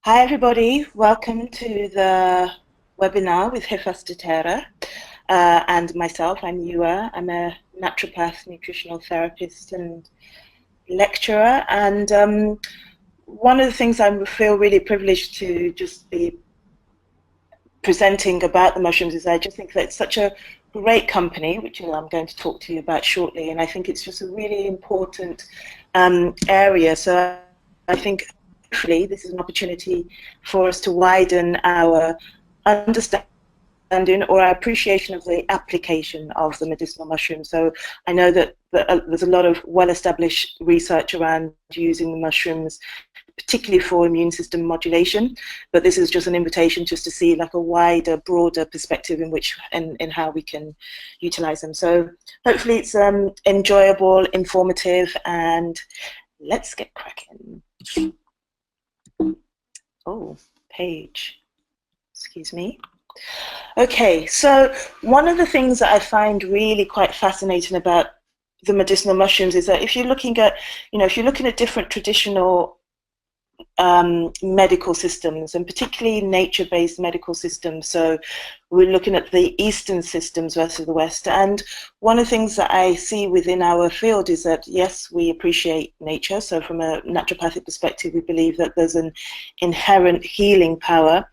Hi, everybody. Welcome to the webinar with Hifas Terra. And myself, I'm Yuwa. I'm a naturopath, nutritional therapist, and lecturer. And one of the things I feel really privileged to just be presenting about the mushrooms is I just think that it's such a great company, which I'm going to talk to you about shortly. And I think it's just a really important area. So I think hopefully this is an opportunity for us to widen our understanding or our appreciation of the application of the medicinal mushroom. So I know that there's a lot of well-established research around using the mushrooms, particularly for immune system modulation, but this is just an invitation just to see like a wider, broader perspective in how we can utilize them. So hopefully it's enjoyable, informative, and let's get cracking. Oh, page, excuse me. Okay, so one of the things that I find really quite fascinating about the medicinal mushrooms is that if you're looking at, if you're looking at different traditional medical systems, and particularly nature-based medical systems. So we're looking at the Eastern systems versus the West. And one of the things that I see within our field is that, yes, we appreciate nature. So from a naturopathic perspective, we believe that there's an inherent healing power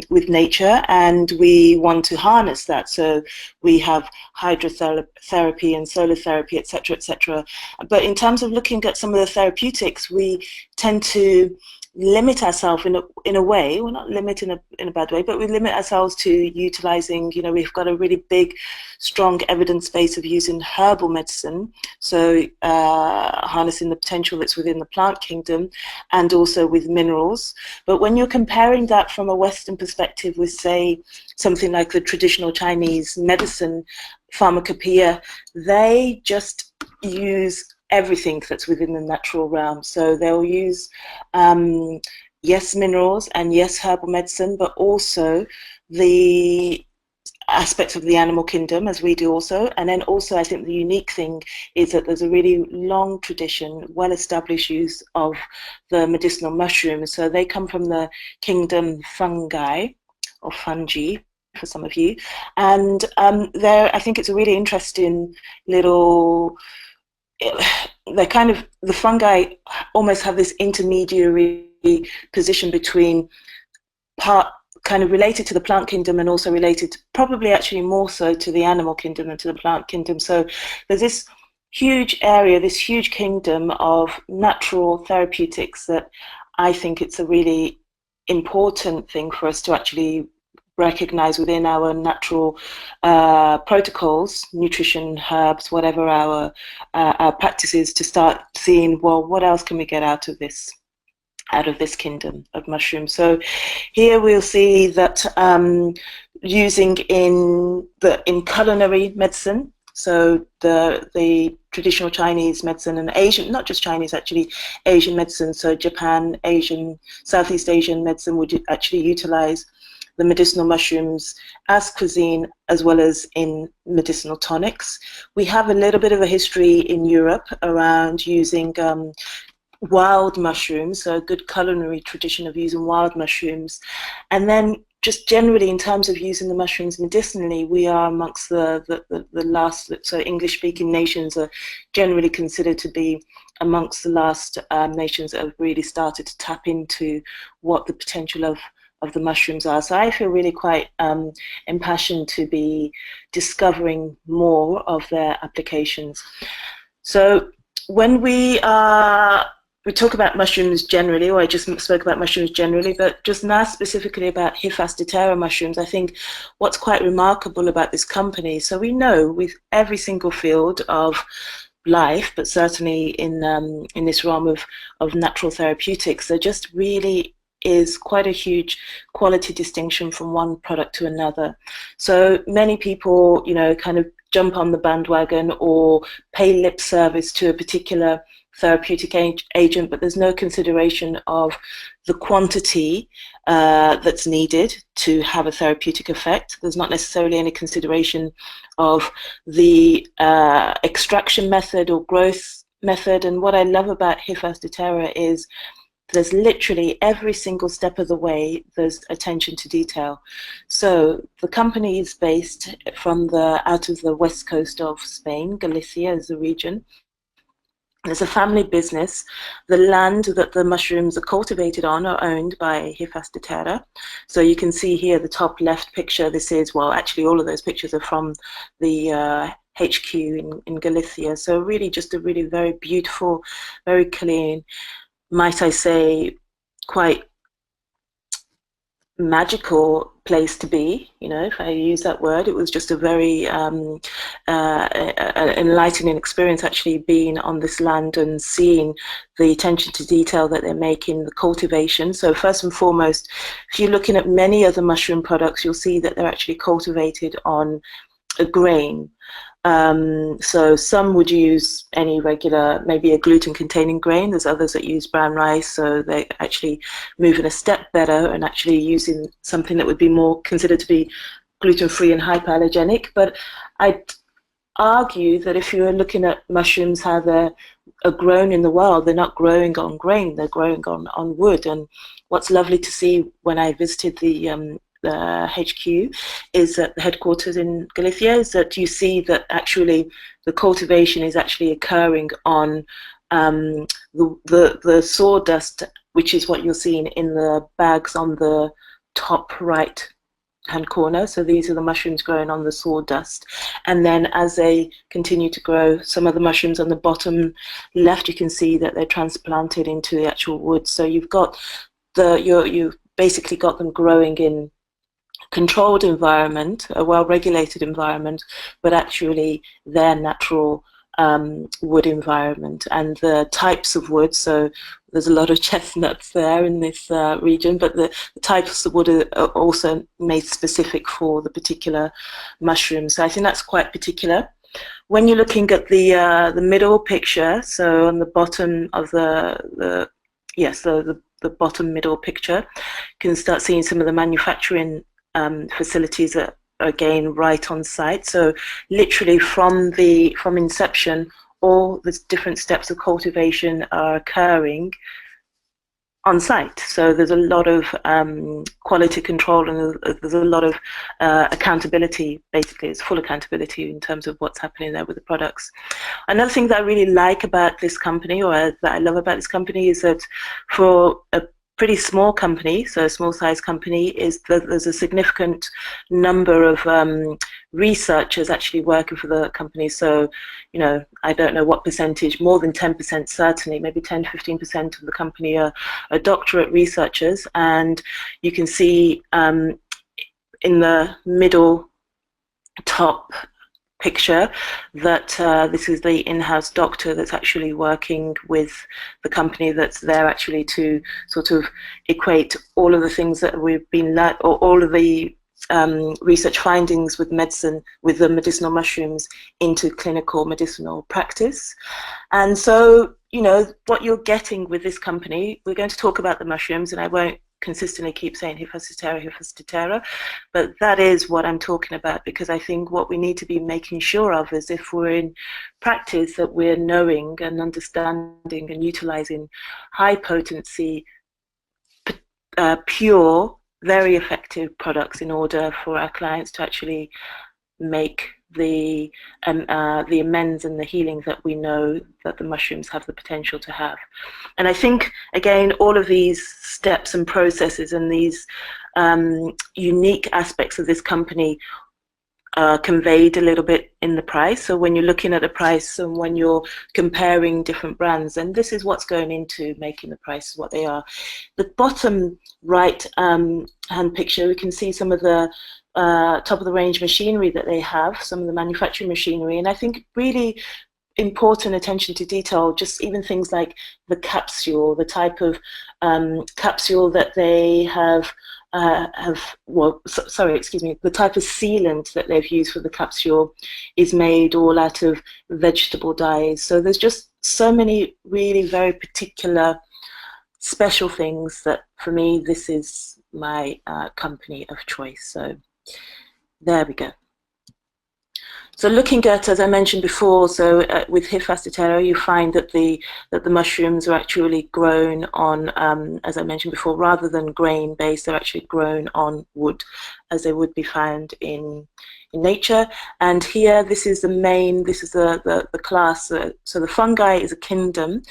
with nature, and we want to harness that. So we have hydrotherapy and solar therapy, etc., etc. But in terms of looking at some of the therapeutics, we tend to limit ourselves in a way. We're not limited in a bad way, but we limit ourselves to utilizing, we've got a really big, strong evidence base of using herbal medicine, so harnessing the potential that's within the plant kingdom, and also with minerals. But when you're comparing that from a Western perspective with, say, something like the traditional Chinese medicine pharmacopoeia, they just use everything that's within the natural realm. So they'll use, yes, minerals and yes, herbal medicine, but also the aspects of the animal kingdom, as we do also. And then also I think the unique thing is that there's a really long tradition, well-established use of the medicinal mushrooms. So they come from the kingdom fungi, or fungi for some of you. And I think it's a really interesting little, the fungi almost have this intermediary position between part kind of related to the plant kingdom and also related probably actually more so to the animal kingdom than to the plant kingdom. So there's this huge area, this huge kingdom of natural therapeutics that I think it's a really important thing for us to actually recognize within our natural protocols, nutrition, herbs, whatever our practices, to start seeing, well, what else can we get out of this kingdom of mushrooms. So here we'll see that using in culinary medicine, so the traditional Chinese medicine and Asian, not just Chinese actually, Asian medicine, so Japan, Asian, Southeast Asian medicine would actually utilize the medicinal mushrooms as cuisine as well as in medicinal tonics. We have a little bit of a history in Europe around using wild mushrooms, so a good culinary tradition of using wild mushrooms. And then just generally in terms of using the mushrooms medicinally, we are amongst the last, so English-speaking nations are generally considered to be amongst the last nations that have really started to tap into what the potential of the mushrooms are. So I feel really quite impassioned to be discovering more of their applications. So when we talk about mushrooms generally, or I just spoke about mushrooms generally, but just now specifically about Hifas Terra mushrooms, I think what's quite remarkable about this company, so we know with every single field of life, but certainly in this realm of natural therapeutics, there just really is quite a huge quality distinction from one product to another. So many people, kind of jump on the bandwagon or pay lip service to a particular therapeutic agent, but there's no consideration of the quantity that's needed to have a therapeutic effect. There's not necessarily any consideration of the extraction method or growth method. And what I love about Hifas Terra is there's literally every single step of the way, there's attention to detail. So the company is based out of the west coast of Spain. Galicia is the region. It's a family business. The land that the mushrooms are cultivated on are owned by Hifas de Terra. So you can see here the top left picture. This is, well, actually all of those pictures are from the HQ in Galicia. So really just a really very beautiful, very clean, might I say, quite magical place to be, you know, if I use that word. It was just a very enlightening experience, actually being on this land and seeing the attention to detail that they make in the cultivation. So first and foremost, if you're looking at many other mushroom products, you'll see that they're actually cultivated on a grain. So some would use any regular, maybe a gluten-containing grain. There's others that use brown rice, so they're actually moving a step better and actually using something that would be more considered to be gluten-free and hypoallergenic. But I'd argue that if you're looking at mushrooms, how they're grown in the wild, they're not growing on grain, they're growing on wood. And what's lovely to see when I visited the HQ is that the headquarters in Galicia, is that you see that actually the cultivation is actually occurring on the sawdust, which is what you're seeing in the bags on the top right hand corner. So these are the mushrooms growing on the sawdust, and then as they continue to grow, some of the mushrooms on the bottom left, you can see that they're transplanted into the actual wood. So you've got you've basically got them growing in controlled environment, a well-regulated environment, but actually their natural wood environment and the types of wood. So there's a lot of chestnuts there in this region, but the types of wood are also made specific for the particular mushroom. So I think that's quite particular. When you're looking at the middle picture, so on the bottom of the bottom middle picture, you can start seeing some of the manufacturing facilities that are again right on site. So literally from inception, all the different steps of cultivation are occurring on site. So there's a lot of quality control, and there's a lot of accountability. Basically, it's full accountability in terms of what's happening there with the products. Another thing that I really like about this company, or that I love about this company, is that for a pretty small company, so a small size company, is that there's a significant number of researchers actually working for the company. So, you know, I don't know what percentage, more than 10% certainly, maybe 10-15% of the company are doctorate researchers. And you can see in the middle top picture that this is the in-house doctor that's actually working with the company, that's there actually to sort of equate all of the things that we've been or all of the research findings with medicine, with the medicinal mushrooms, into clinical medicinal practice. And so, you know, what you're getting with this company, we're going to talk about the mushrooms, and I won't consistently keep saying Hifas de Terra, but that is what I'm talking about, because I think what we need to be making sure of is, if we're in practice, that we're knowing and understanding and utilizing high potency, pure, very effective products in order for our clients to actually make the amends and the healing that we know that the mushrooms have the potential to have. And I think, again, all of these steps and processes and these unique aspects of this company are conveyed a little bit in the price. So when you're looking at the price and when you're comparing different brands, and this is what's going into making the prices what they are. The bottom right hand picture, we can see some of the top of the range machinery that they have, some of the manufacturing machinery, and I think really important attention to detail, just even things like the capsule, the type of capsule that they have, the type of sealant that they've used for the capsule is made all out of vegetable dyes. So there's just so many really very particular special things that, for me, this is my company of choice. So there we go. So looking at, as I mentioned before, so with Hifas Terra, you find that the mushrooms are actually grown on, as I mentioned before, rather than grain based, they're actually grown on wood, as they would be found in nature. And here, this is the main, this is the class. So the fungi is a kingdom,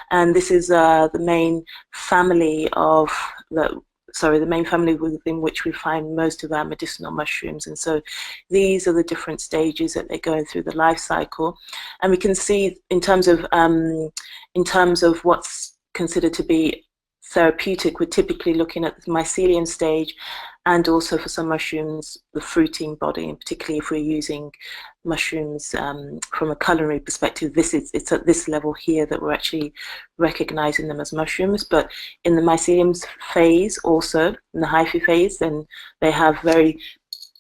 and this is the main family of the main family within which we find most of our medicinal mushrooms. And so these are the different stages that they go through the life cycle. And we can see in terms of what's considered to be therapeutic, we're typically looking at the mycelium stage, and also for some mushrooms, the fruiting body, and particularly if we're using mushrooms from a culinary perspective, it's at this level here that we're actually recognizing them as mushrooms. But in the mycelium phase, also in the hyphae phase, then they have very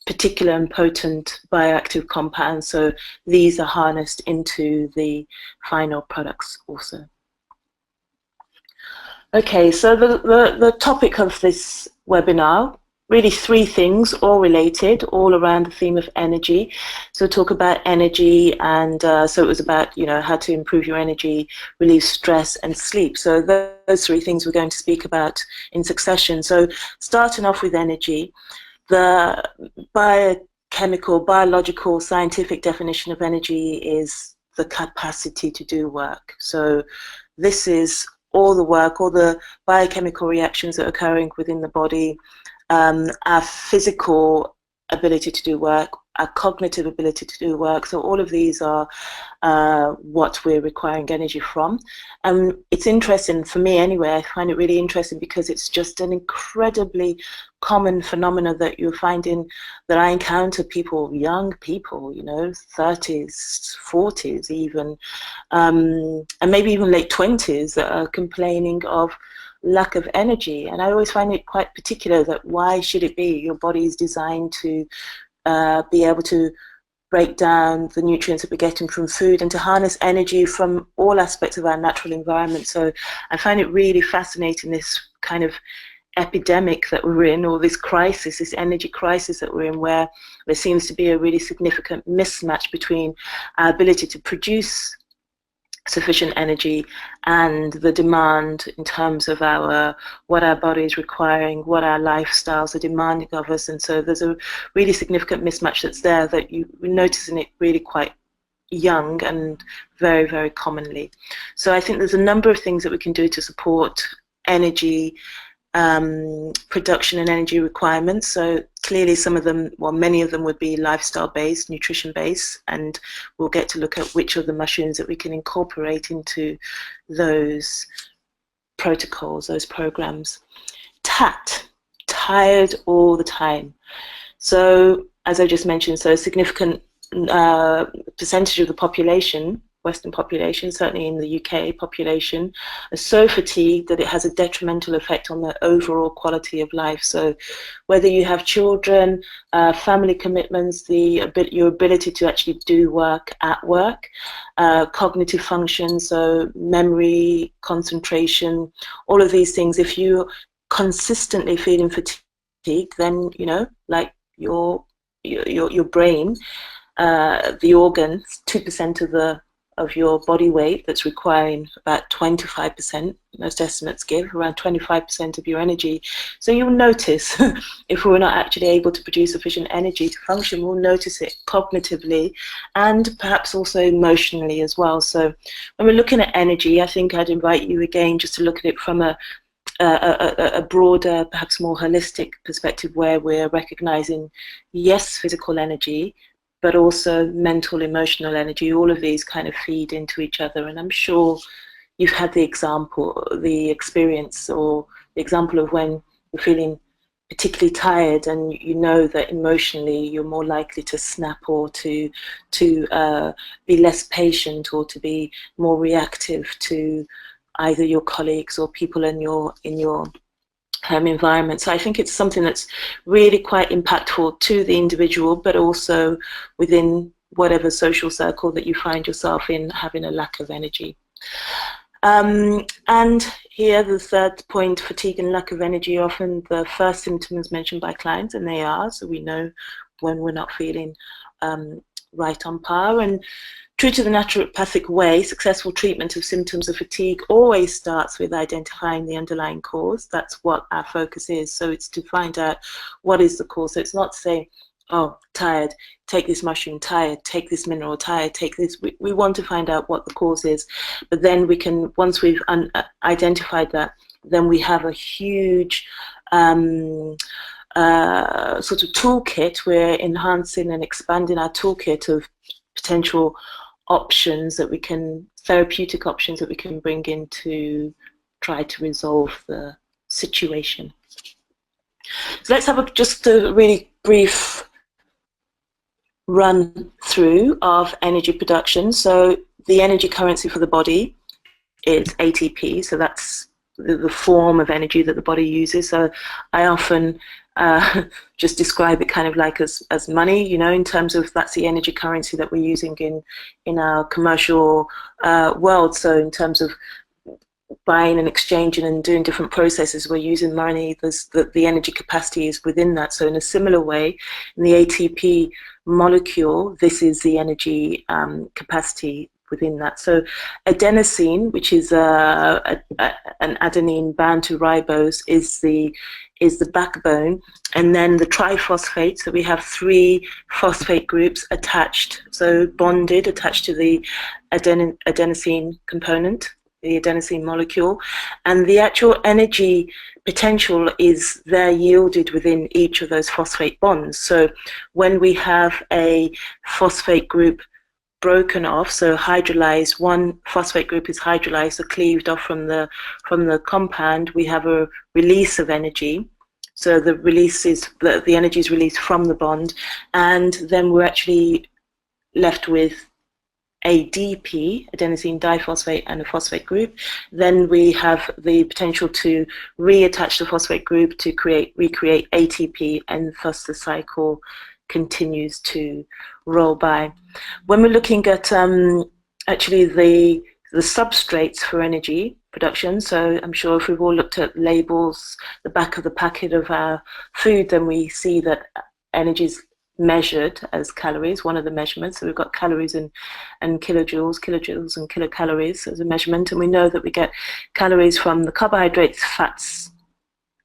particular and potent bioactive compounds. So these are harnessed into the final products also. Okay, so the topic of this webinar, really three things, all related, all around the theme of energy. So talk about energy, and so it was about, you know, how to improve your energy, relieve stress, and sleep. So those three things we're going to speak about in succession. So starting off with energy, the biochemical, biological, scientific definition of energy is the capacity to do work. So this is all the work, all the biochemical reactions that are occurring within the body, our physical ability to do work, our cognitive ability to do work. So all of these are what we're requiring energy from. And it's interesting, for me anyway, I find it really interesting because it's just an incredibly common phenomena that you're finding, that I encounter people, young people, you know, 30s, 40s even, and maybe even late 20s, that are complaining of lack of energy. And I always find it quite particular that why should it be? Your body is designed to be able to break down the nutrients that we're getting from food and to harness energy from all aspects of our natural environment. So I find it really fascinating, this kind of epidemic that we're in, or this crisis, this energy crisis that we're in, where there seems to be a really significant mismatch between our ability to produce sufficient energy and the demand in terms of what our body is requiring, what our lifestyles are demanding of us. And so there's a really significant mismatch that's there, that we're noticing it really quite young and very, very commonly. So I think there's a number of things that we can do to support energy production and energy requirements. So clearly some of them, well, many of them would be lifestyle based, nutrition based, and we'll get to look at which of the mushrooms that we can incorporate into those protocols, those programs. Tired all the time. So as I just mentioned, so a significant percentage of the population, Western population, certainly in the UK population, are so fatigued that it has a detrimental effect on their overall quality of life. So whether you have children, family commitments, your ability to actually do work at work, cognitive function, so memory, concentration, all of these things, if you consistently feeling fatigued, then, you know, like your brain, the organ, 2% of your body weight, that's requiring about 25%, most estimates give, around 25% of your energy. So you'll notice if we're not actually able to produce sufficient energy to function, we'll notice it cognitively and perhaps also emotionally as well. So when we're looking at energy, I think I'd invite you again just to look at it from a broader, perhaps more holistic perspective, where we're recognizing, yes, physical energy, but also mental, emotional energy. All of these kind of feed into each other. And I'm sure you've had the experience or the example of when you're feeling particularly tired and you know that emotionally you're more likely to snap, or to be less patient, or to be more reactive to either your colleagues or people in your home environment. So I think it's something that's really quite impactful to the individual, but also within whatever social circle that you find yourself in, having a lack of energy. And here, the third point, fatigue and lack of energy, are often the first symptoms mentioned by clients, and they are, so we know when we're not feeling right on par. And true to the naturopathic way, successful treatment of symptoms of fatigue always starts with identifying the underlying cause. That's what our focus is. So it's to find out what is the cause. So it's not to say, oh, tired, take this mushroom, tired, take this mineral, tired, take this. We want to find out what the cause is. But then we can, once we've identified that, then we have a huge sort of toolkit. We're enhancing and expanding our toolkit of potential options that we can, therapeutic options that we can bring in to try to resolve the situation. So let's have just a really brief run through of energy production. So the energy currency for the body is ATP, so that's the form of energy that the body uses. So I often just describe it kind of like as money, you know, in terms of that's the energy currency that we're using in our commercial world. So in terms of buying and exchanging and doing different processes, we're using money. There's the energy capacity is within that. So in a similar way, in the ATP molecule, this is the energy capacity within that. So adenosine, which is an adenine bound to ribose, is the backbone, and then the triphosphate. So we have 3 phosphate groups attached, so bonded, attached to the adenosine component, the adenosine molecule, and the actual energy potential is there yielded within each of those phosphate bonds. So when we have a phosphate group broken off, so hydrolyzed, one phosphate group is hydrolyzed, so cleaved off from the compound, we have a release of energy. So the release is the energy is released from the bond, and then we're actually left with ADP, adenosine diphosphate, and a phosphate group. Then we have the potential to reattach the phosphate group to recreate ATP, and thus the cycle continues to roll by. When we're looking at actually the substrates for energy production, so I'm sure if we've all looked at labels, the back of the packet of our food, then we see that energy is measured as calories, one of the measurements. So we've got calories and kilojoules and kilocalories as a measurement, and we know that we get calories from the carbohydrates, fats,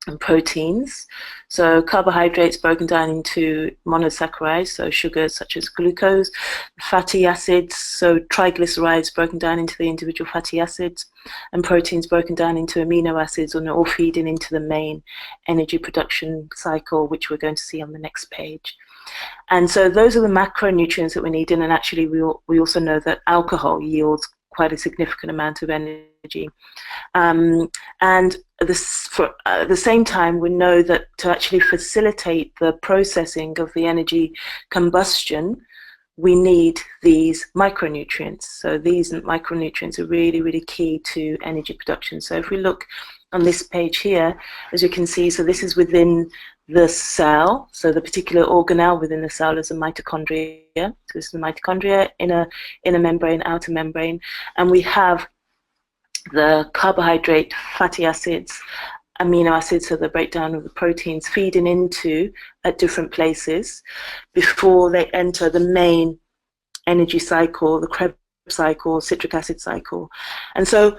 and proteins. So carbohydrates broken down into monosaccharides, so sugars such as glucose, fatty acids, so triglycerides broken down into the individual fatty acids, and proteins broken down into amino acids, and all feeding into the main energy production cycle, which we're going to see on the next page. And so those are the macronutrients that we need, and actually we also know that alcohol yields quite a significant amount of energy. And this, at the same time, we know that to actually facilitate the processing of the energy combustion, we need these micronutrients. So these micronutrients are really, really key to energy production. So if we look on this page here, as you can see, so this is within the cell, so the particular organelle within the cell is a mitochondria. So this is the mitochondria, inner membrane, outer membrane, and we have the carbohydrate, fatty acids, amino acids, so the breakdown of the proteins feeding into at different places before they enter the main energy cycle, the Krebs cycle, citric acid cycle. And so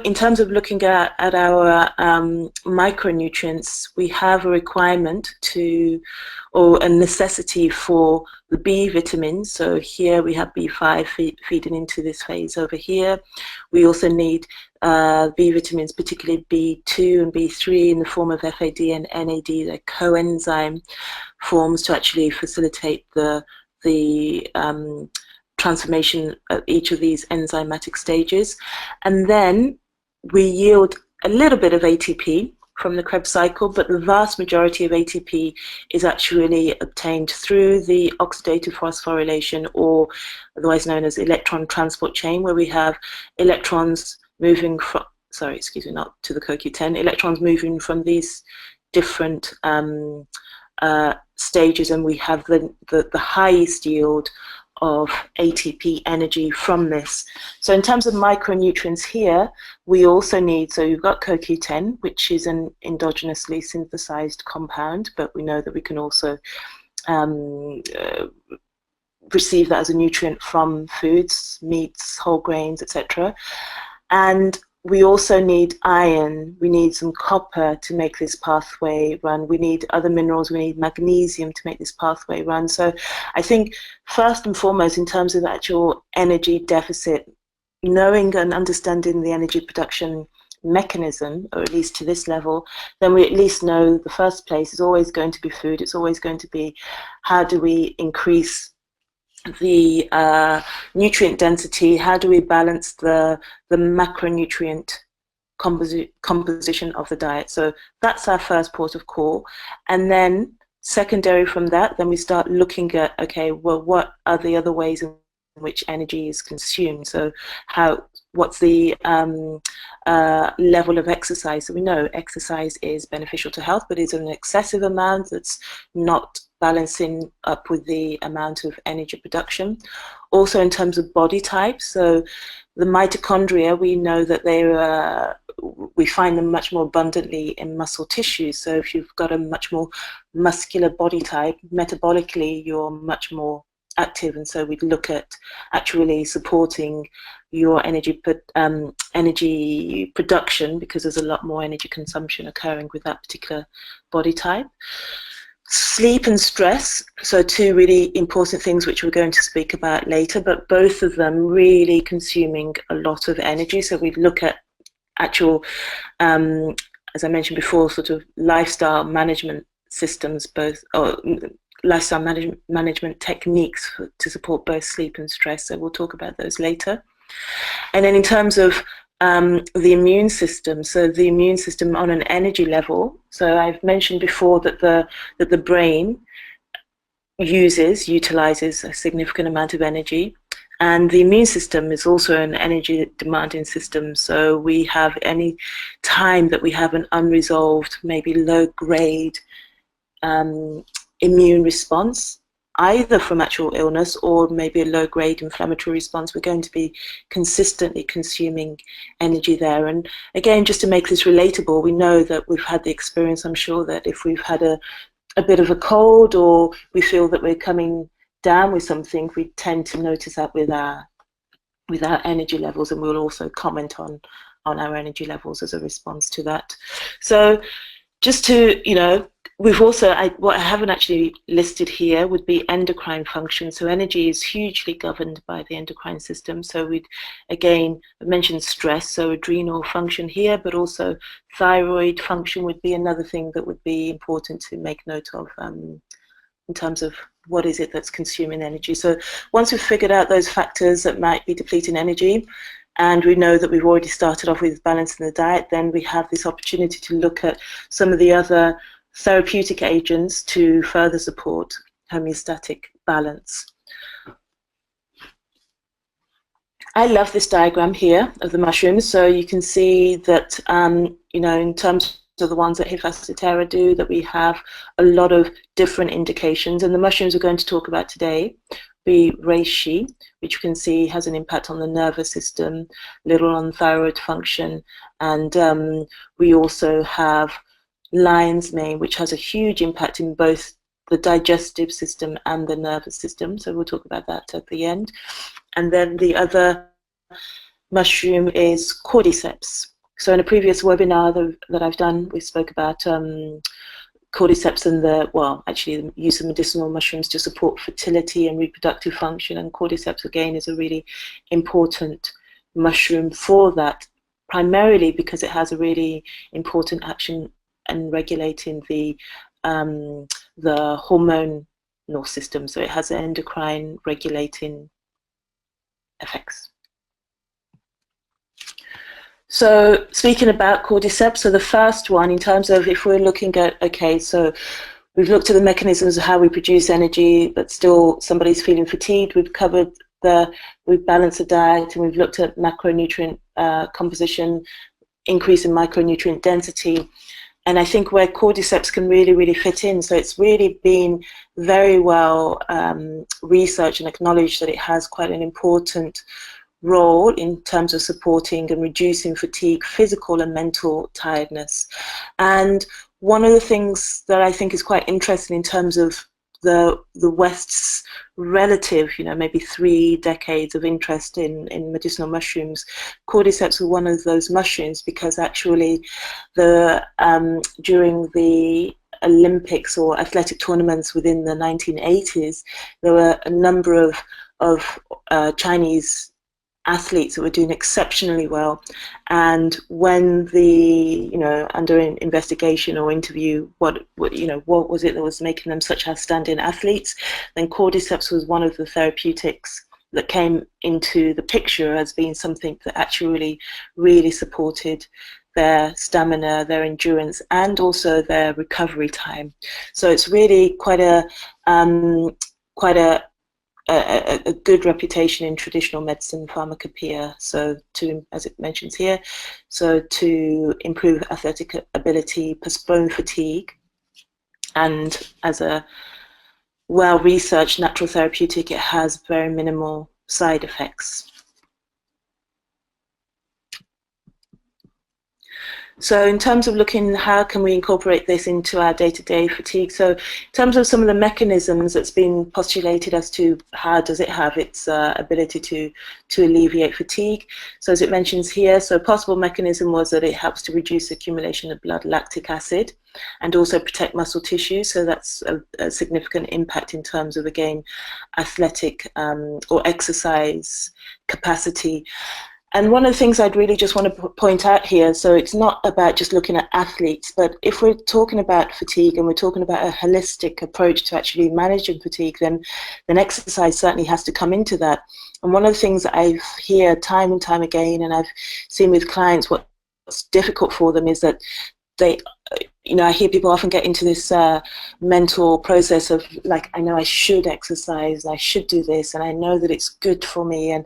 in terms of looking at our micronutrients, we have a requirement or a necessity for the B vitamins. So here we have B5 feeding into this phase over here. We also need B vitamins, particularly B2 and B3 in the form of FAD and NAD. They're coenzyme forms to actually facilitate the transformation of each of these enzymatic stages. And then we yield a little bit of ATP from the Krebs cycle, but the vast majority of ATP is actually obtained through the oxidative phosphorylation, or otherwise known as electron transport chain, where we have electrons moving from, sorry, excuse me, not to the CoQ10, electrons moving from these different stages, and we have the highest yield of ATP energy from this. So in terms of micronutrients here, we also need, so you've got CoQ10, which is an endogenously synthesized compound, but we know that we can also receive that as a nutrient from foods, meats, whole grains, etc. And we also need iron, we need some copper to make this pathway run, we need other minerals, we need magnesium to make this pathway run. So I think first and foremost, in terms of actual energy deficit, knowing and understanding the energy production mechanism, or at least to this level, then we at least know the first place is always going to be food. It's always going to be how do we increase the nutrient density, how do we balance the macronutrient composition of the diet. So that's our first port of call. And then secondary from that, then we start looking at, okay, well, what are the other ways in which energy is consumed? So what's the level of exercise? So we know exercise is beneficial to health, but is an excessive amount that's not balancing up with the amount of energy production. Also in terms of body type, so the mitochondria, we know that we find them much more abundantly in muscle tissue. So if you've got a much more muscular body type, metabolically you're much more active, and so we'd look at actually supporting your energy production, because there's a lot more energy consumption occurring with that particular body type. Sleep and stress, so two really important things which we're going to speak about later, but both of them really consuming a lot of energy. So we look at actual, as I mentioned before, sort of lifestyle management systems, lifestyle management techniques to support both sleep and stress. So we'll talk about those later. And then in terms of the immune system, so the immune system on an energy level, so I've mentioned before that the brain utilizes a significant amount of energy, and the immune system is also an energy demanding system. So we have any time that we have an unresolved, maybe low grade immune response, either from actual illness or maybe a low-grade inflammatory response, we're going to be consistently consuming energy there. And again, just to make this relatable, we know that we've had the experience, I'm sure, that if we've had a bit of a cold or we feel that we're coming down with something, we tend to notice that with our energy levels, and we'll also comment on our energy levels as a response to that. So just to, we've also, what I haven't actually listed here would be endocrine function. So energy is hugely governed by the endocrine system. So we'd, again, I mentioned stress, so adrenal function here, but also thyroid function would be another thing that would be important to make note of in terms of what is it that's consuming energy. So once we've figured out those factors that might be depleting energy, and we know that we've already started off with balancing the diet, then we have this opportunity to look at some of the other therapeutic agents to further support homeostatic balance. I love this diagram here of the mushrooms. So you can see that, in terms of the ones that Hifas Terra do, that we have a lot of different indications. And the mushrooms we're going to talk about today be reishi, which you can see has an impact on the nervous system, little on thyroid function, and we also have lion's mane, which has a huge impact in both the digestive system and the nervous system. So we'll talk about that at the end. And then the other mushroom is cordyceps. So in a previous webinar that I've done, we spoke about cordyceps and the use of medicinal mushrooms to support fertility and reproductive function. And cordyceps, again, is a really important mushroom for that, primarily because it has a really important action in regulating the hormonal system. So it has endocrine regulating effects. So speaking about cordyceps, so the first one, in terms of if we're looking at, okay, so we've looked at the mechanisms of how we produce energy, but still somebody's feeling fatigued. We've balanced the diet, and we've looked at macronutrient composition, increase in micronutrient density. And I think where cordyceps can really, really fit in, so it's really been very well researched and acknowledged that it has quite an important role in terms of supporting and reducing fatigue, physical and mental tiredness. And one of the things that I think is quite interesting in terms of the West's relative, maybe 3 decades of interest in medicinal mushrooms, cordyceps were one of those mushrooms, because actually during the Olympics or athletic tournaments within the 1980s, there were a number of Chinese athletes that were doing exceptionally well, and when under investigation or interview, what was it that was making them such outstanding athletes, then cordyceps was one of the therapeutics that came into the picture as being something that actually really supported their stamina, their endurance, and also their recovery time. So it's really quite a good reputation in traditional medicine pharmacopoeia. So as it mentions here, so to improve athletic ability, postpone fatigue, and as a well-researched natural therapeutic, it has very minimal side effects. So in terms of looking how can we incorporate this into our day-to-day fatigue, so in terms of some of the mechanisms that's been postulated as to how does it have its ability to alleviate fatigue. So as it mentions here, so a possible mechanism was that it helps to reduce accumulation of blood lactic acid and also protect muscle tissue. So that's a significant impact in terms of, again, athletic or exercise capacity. And one of the things I'd really just want to point out here, so it's not about just looking at athletes, but if we're talking about fatigue and we're talking about a holistic approach to actually managing fatigue, then exercise certainly has to come into that. And one of the things that I hear time and time again, and I've seen with clients, what's difficult for them is that I hear people often get into this mental process of, like, I know I should exercise, I should do this, and I know that it's good for me,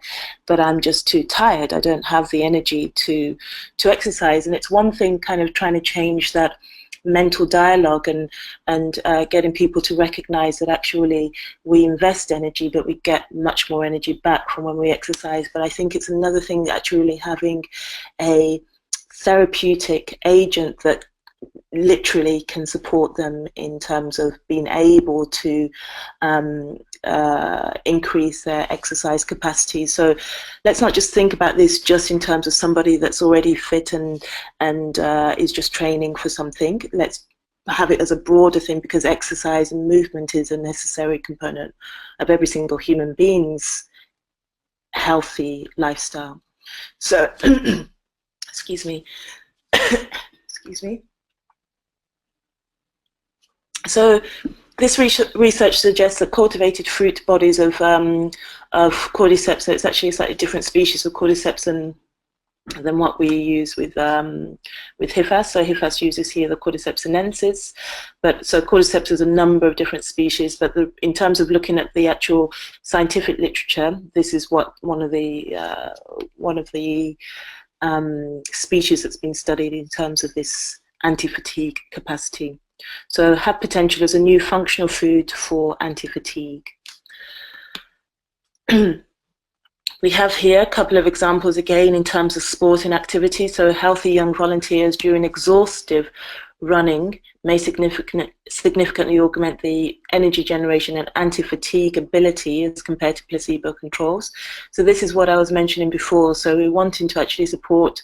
but I'm just too tired. I don't have the energy to exercise. And it's one thing kind of trying to change that mental dialogue and getting people to recognize that actually we invest energy, but we get much more energy back from when we exercise. But I think it's another thing actually having a therapeutic agent that literally can support them in terms of being able to increase their exercise capacity. So let's not just think about this just in terms of somebody that's already fit and is just training for something. Let's have it as a broader thing, because exercise and movement is a necessary component of every single human being's healthy lifestyle. So excuse me. Excuse me. So this research suggests that cultivated fruit bodies of cordyceps, so it's actually a slightly different species of cordyceps than what we use with Hifas. So Hifas uses here the Cordyceps sinensis, but so cordyceps is a number of different species. But in terms of looking at the actual scientific literature, this is what one of the species that's been studied in terms of this anti-fatigue capacity. So have potential as a new functional food for anti-fatigue. We have here a couple of examples again in terms of sport and activity. So healthy young volunteers during exhaustive running may significantly augment the energy generation and anti-fatigue ability as compared to placebo controls. So this is what I was mentioning before. So we're wanting to actually support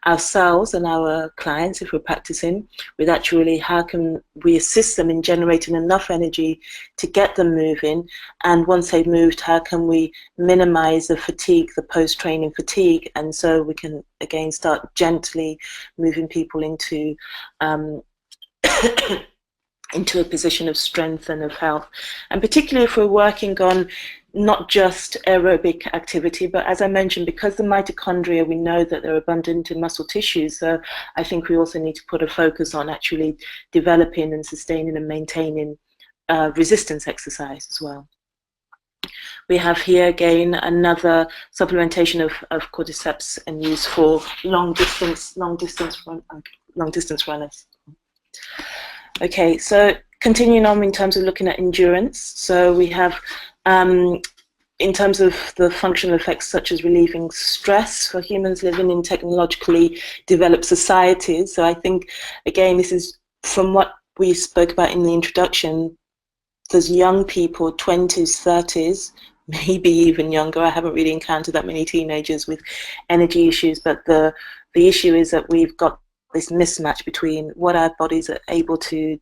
ourselves and our clients, if we're practicing, with actually how can we assist them in generating enough energy to get them moving, and once they've moved, how can we minimize the fatigue, the post-training fatigue, and so we can again start gently moving people into into a position of strength and of health. And particularly if we're working on not just aerobic activity, but as I mentioned, because the mitochondria, we know that they're abundant in muscle tissues, so I think we also need to put a focus on actually developing and sustaining and maintaining resistance exercise as well. We have here again another supplementation of cordyceps and use for long distance runners. Okay, so continuing on in terms of looking at endurance, so we have in terms of the functional effects such as relieving stress for humans living in technologically developed societies. So I think, again, this is from what we spoke about in the introduction, there's young people, 20s, 30s, maybe even younger. I haven't really encountered that many teenagers with energy issues, but the issue is that we've got this mismatch between what our bodies are able to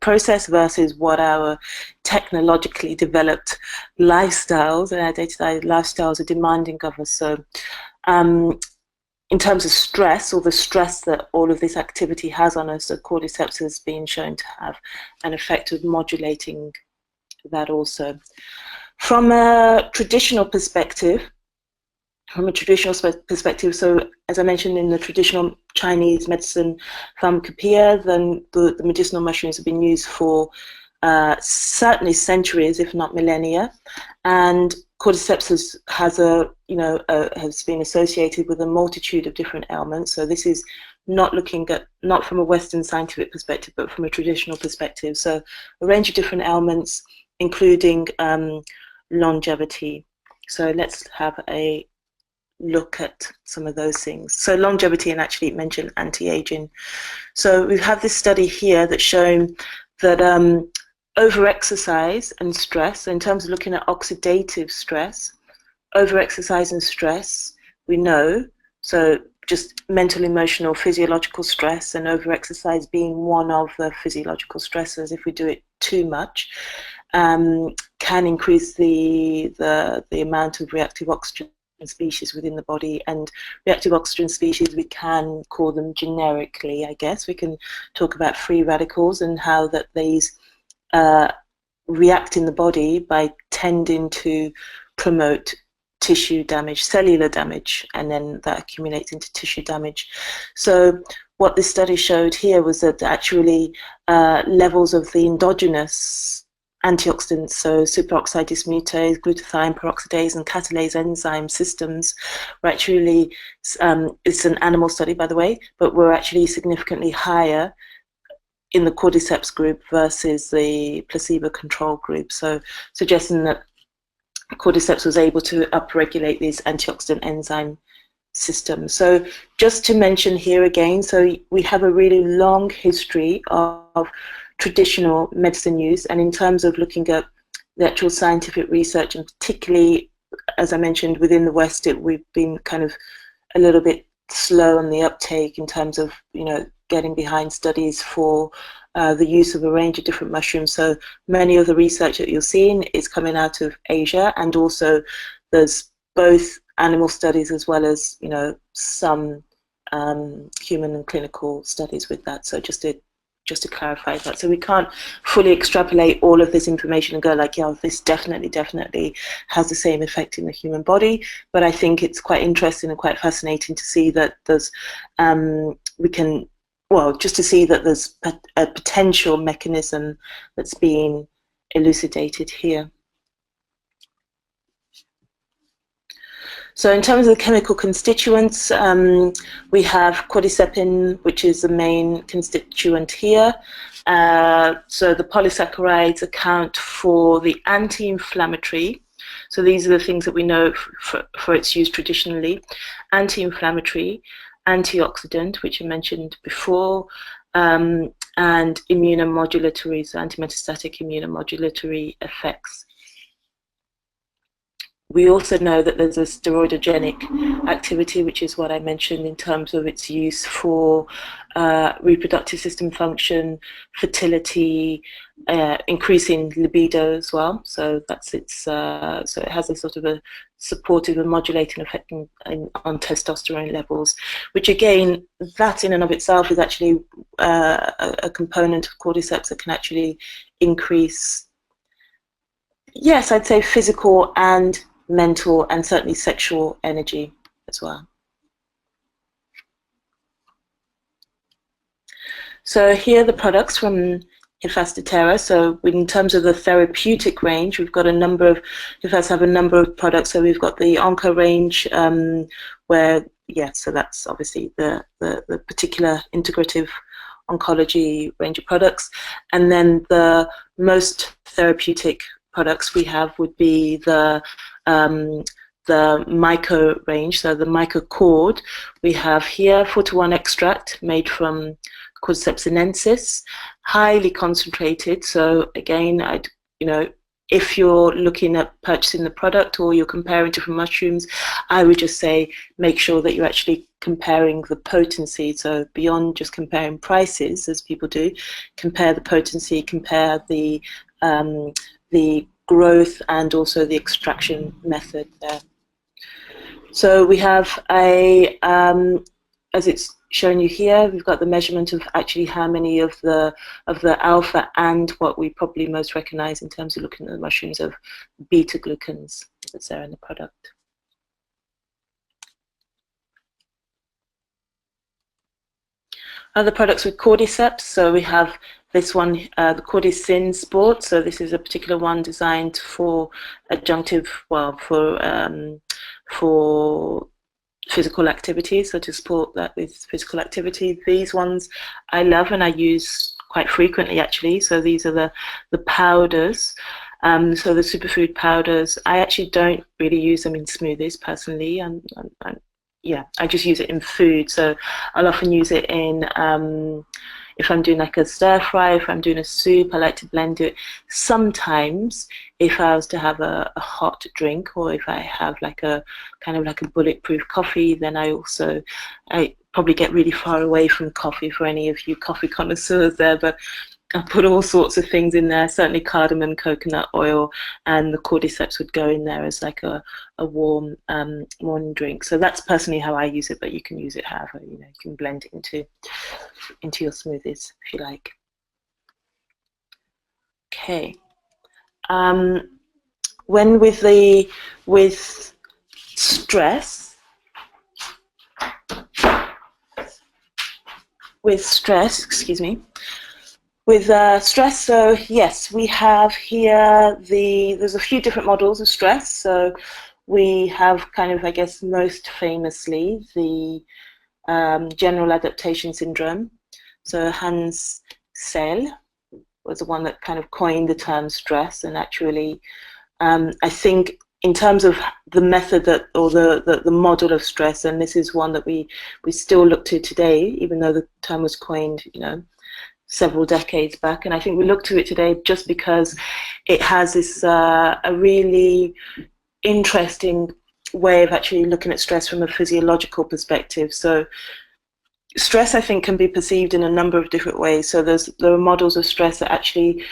process versus what our technologically developed lifestyles and our day-to-day lifestyles are demanding of us. So in terms of stress, or the stress that all of this activity has on us, the cordyceps has been shown to have an effect of modulating that also. From a traditional perspective, so as I mentioned, in the traditional Chinese medicine pharmacopoeia, then the medicinal mushrooms have been used for certainly centuries, if not millennia, and cordyceps has been associated with a multitude of different ailments. So this is not from a Western scientific perspective, but from a traditional perspective. So a range of different ailments, including longevity. So let's have a look at some of those things. So longevity, and actually it mentioned anti-aging. So we have this study here that's shown that over-exercise and stress, so in terms of looking at oxidative stress, over-exercise and stress, we know, so just mental, emotional, physiological stress, and over-exercise being one of the physiological stressors, if we do it too much, can increase the amount of reactive oxygen species within the body. And reactive oxygen species, we can call them generically, I guess. We can talk about free radicals and how that these react in the body by tending to promote tissue damage, cellular damage, and then that accumulates into tissue damage. So what this study showed here was that actually levels of the endogenous antioxidants, so superoxide dismutase, glutathione peroxidase, and catalase enzyme systems were actually, it's an animal study by the way, but were actually significantly higher in the cordyceps group versus the placebo control group. So suggesting that cordyceps was able to upregulate these antioxidant enzyme systems. So just to mention here again, so we have a really long history of traditional medicine use, and in terms of looking at the actual scientific research, and particularly, as I mentioned, within the West, we've been kind of a little bit slow on the uptake in terms of, getting behind studies for the use of a range of different mushrooms. So many of the research that you're seeing is coming out of Asia, and also there's both animal studies as well as, some human and clinical studies with that. So just to clarify that. So we can't fully extrapolate all of this information and go like, yeah, this definitely has the same effect in the human body. But I think it's quite interesting and quite fascinating to see that there's, just to see that there's a potential mechanism that's being elucidated here. So in terms of the chemical constituents, we have cordycepin, which is the main constituent here. So the polysaccharides account for the anti-inflammatory. So these are the things that we know for its use traditionally. Anti-inflammatory, antioxidant, which I mentioned before, and immunomodulatory, so anti-metastatic immunomodulatory effects. We also know that there's a steroidogenic activity, which is what I mentioned in terms of its use for reproductive system function, fertility, increasing libido as well. So that's so it has a sort of a supportive and modulating effect on testosterone levels, which again, that in and of itself is actually a component of cordyceps that can actually increase, yes, I'd say physical and mental and certainly sexual energy as well. So here are the products from Hifas Terra. So in terms of the therapeutic range, we've got a number of, Hifas have a number of products. So we've got the Onco range, where, yeah, so that's obviously the particular integrative oncology range of products. And then the most therapeutic products we have would be the myco range, so the myco cord. We have here 4-to-1 extract made from Cordyceps sinensis, highly concentrated. So again, if you're looking at purchasing the product or you're comparing different mushrooms, I would just say make sure that you're actually comparing the potency. So beyond just comparing prices, as people do, compare the potency, compare the growth and also the extraction method there. So we have as it's shown you here, we've got the measurement of actually how many of the alpha and what we probably most recognize in terms of looking at the mushrooms of beta glucans that's there in the product. Other products with cordyceps, so we have this one, the Cordycin Sport. So this is a particular one designed for adjunctive, well, for physical activity, so to support that with physical activity. These ones I love and I use quite frequently actually. So these are the powders. So the superfood powders, I actually don't really use them in smoothies personally. Yeah, I just use it in food. So I'll often use it in if I'm doing like a stir fry, if I'm doing a soup, I like to blend it. Sometimes if I was to have a hot drink, or if I have like a kind of like a bulletproof coffee, then I probably get really far away from coffee for any of you coffee connoisseurs there, but I put all sorts of things in there, certainly cardamom, coconut oil, and the cordyceps would go in there as like a warm morning drink. So that's personally how I use it, but you can use it however, you can blend it into your smoothies if you like. Okay. When with stress, excuse me. With stress, so yes, we have here there's a few different models of stress. So we have kind of, I guess, most famously the general adaptation syndrome. So Hans Sell was the one that kind of coined the term stress, and actually, I think in terms of the method that, or the model of stress, and this is one that we still look to today, even though the term was coined, several decades back, and I think we look to it today just because it has this a really interesting way of actually looking at stress from a physiological perspective. So stress, I think, can be perceived in a number of different ways. So there are models of stress that actually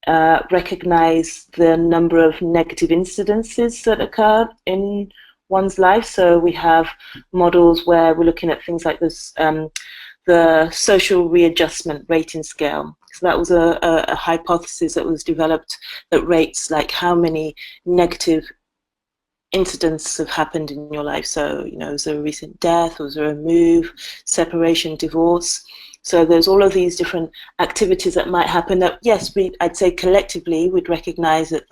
recognize the number of negative incidences that occur in one's life. So we have models where we're looking at things like this, the social readjustment rating scale. So that was a hypothesis that was developed that rates like how many negative incidents have happened in your life. So, was there a recent death, was there a move, separation, divorce? So there's all of these different activities that might happen that, yes, I'd say collectively we'd recognize that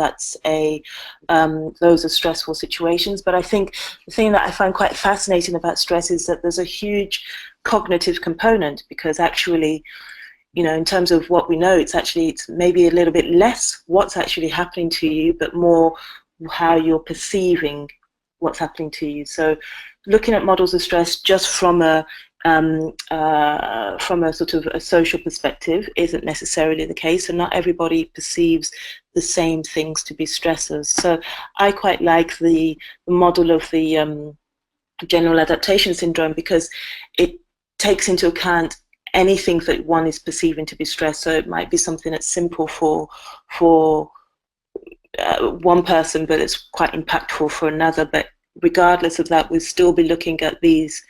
those are stressful situations. But I think the thing that I find quite fascinating about stress is that there's a huge cognitive component, because actually, in terms of what we know, it's maybe a little bit less what's actually happening to you, but more how you're perceiving what's happening to you. So looking at models of stress just from a sort of a social perspective isn't necessarily the case, and not everybody perceives the same things to be stressors. So I quite like the model of the general adaptation syndrome, because it takes into account anything that one is perceiving to be stress. So it might be something that's simple for one person, but it's quite impactful for another. But regardless of that, we'll still be looking at these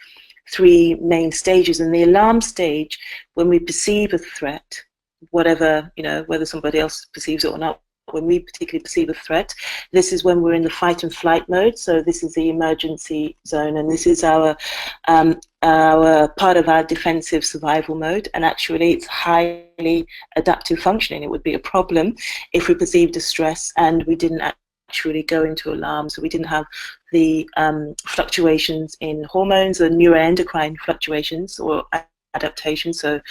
three main stages. And the alarm stage, when we perceive a threat, whatever, whether somebody else perceives it or not, when we particularly perceive a threat, this is when we're in the fight and flight mode. So this is the emergency zone, and this is our part of our defensive survival mode. And actually, it's highly adaptive functioning. It would be a problem if we perceived a stress and we didn't actually go into alarm. So we didn't have the fluctuations in hormones, or neuroendocrine fluctuations or adaptations. So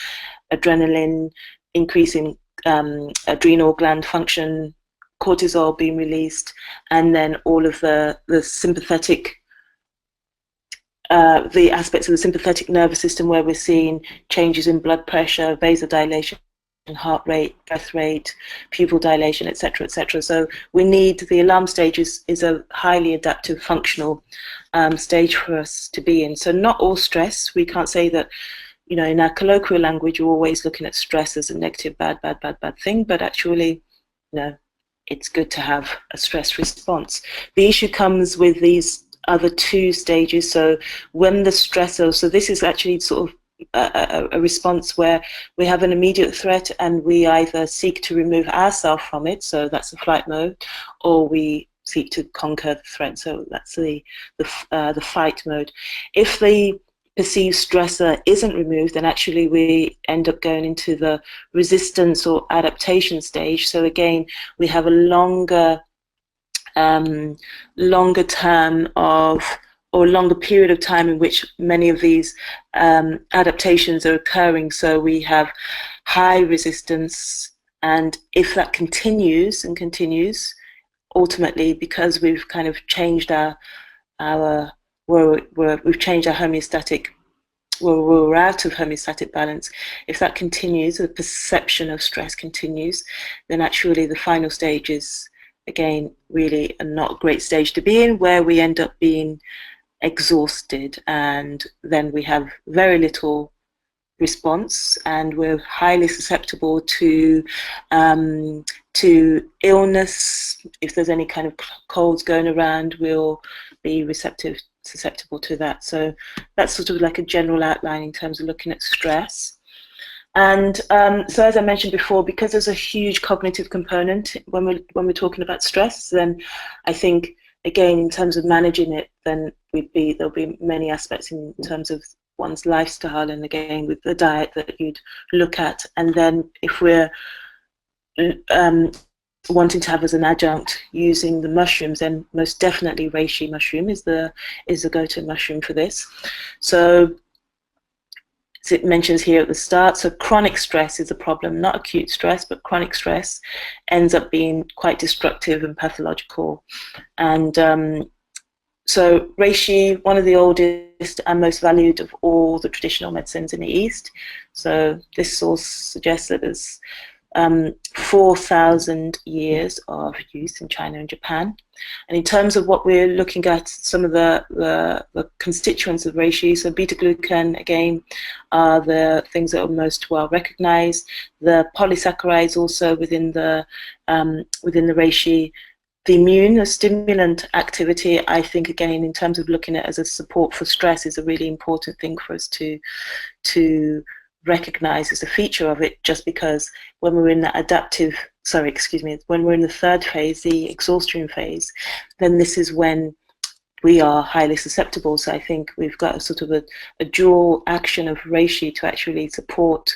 adrenaline, increasing adrenal gland function, cortisol being released, and then all of the sympathetic the aspects of the sympathetic nervous system where we're seeing changes in blood pressure, vasodilation, heart rate, breath rate, pupil dilation, etc., etc. So we need the alarm stage is a highly adaptive, functional stage for us to be in. So not all stress. We can't say that, you know, in our colloquial language, we're always looking at stress as a negative, bad thing. But actually, you know, it's good to have a stress response. The issue comes with these other two stages. So when the stressor, so this is actually sort of a response where we have an immediate threat and we either seek to remove ourselves from it, so that's the flight mode, or we seek to conquer the threat, so that's the fight mode. If the perceived stressor isn't removed, then actually we end up going into the resistance or adaptation stage. So again, we have a longer term of, or longer period of time in which many of these adaptations are occurring. So we have high resistance, and if that continues and continues, ultimately, because we've kind of changed we've changed our homeostatic, we're out of homeostatic balance. If that continues, the perception of stress continues, then actually the final stage is, again, really a not great stage to be in, where we end up being exhausted, and then we have very little response, and we're highly susceptible to illness. If there's any kind of colds going around, we'll be susceptible to that. So that's sort of like a general outline in terms of looking at stress. And so, as I mentioned before, because there's a huge cognitive component when we're talking about stress, then I think, again, in terms of managing it, then there'll be many aspects in terms of one's lifestyle, and again with the diet that you'd look at. And then if we're wanting to have as an adjunct using the mushrooms, then most definitely reishi mushroom is the go-to mushroom for this. So as it mentions here at the start, so chronic stress is a problem, not acute stress, but chronic stress ends up being quite destructive and pathological. And so reishi, one of the oldest and most valued of all the traditional medicines in the East. So this source suggests that there's 4,000 years of use in China and Japan. And in terms of what we're looking at, some of the constituents of reishi, so beta-glucan, again, are the things that are most well recognized. The polysaccharides also within the reishi. The immune, the stimulant activity, I think, again, in terms of looking at it as a support for stress, is a really important thing for us to recognize as a feature of it, just because when we're in that when we're in the third phase, the exhaustion phase, then this is when we are highly susceptible. So I think we've got a sort of a dual action of reishi to actually support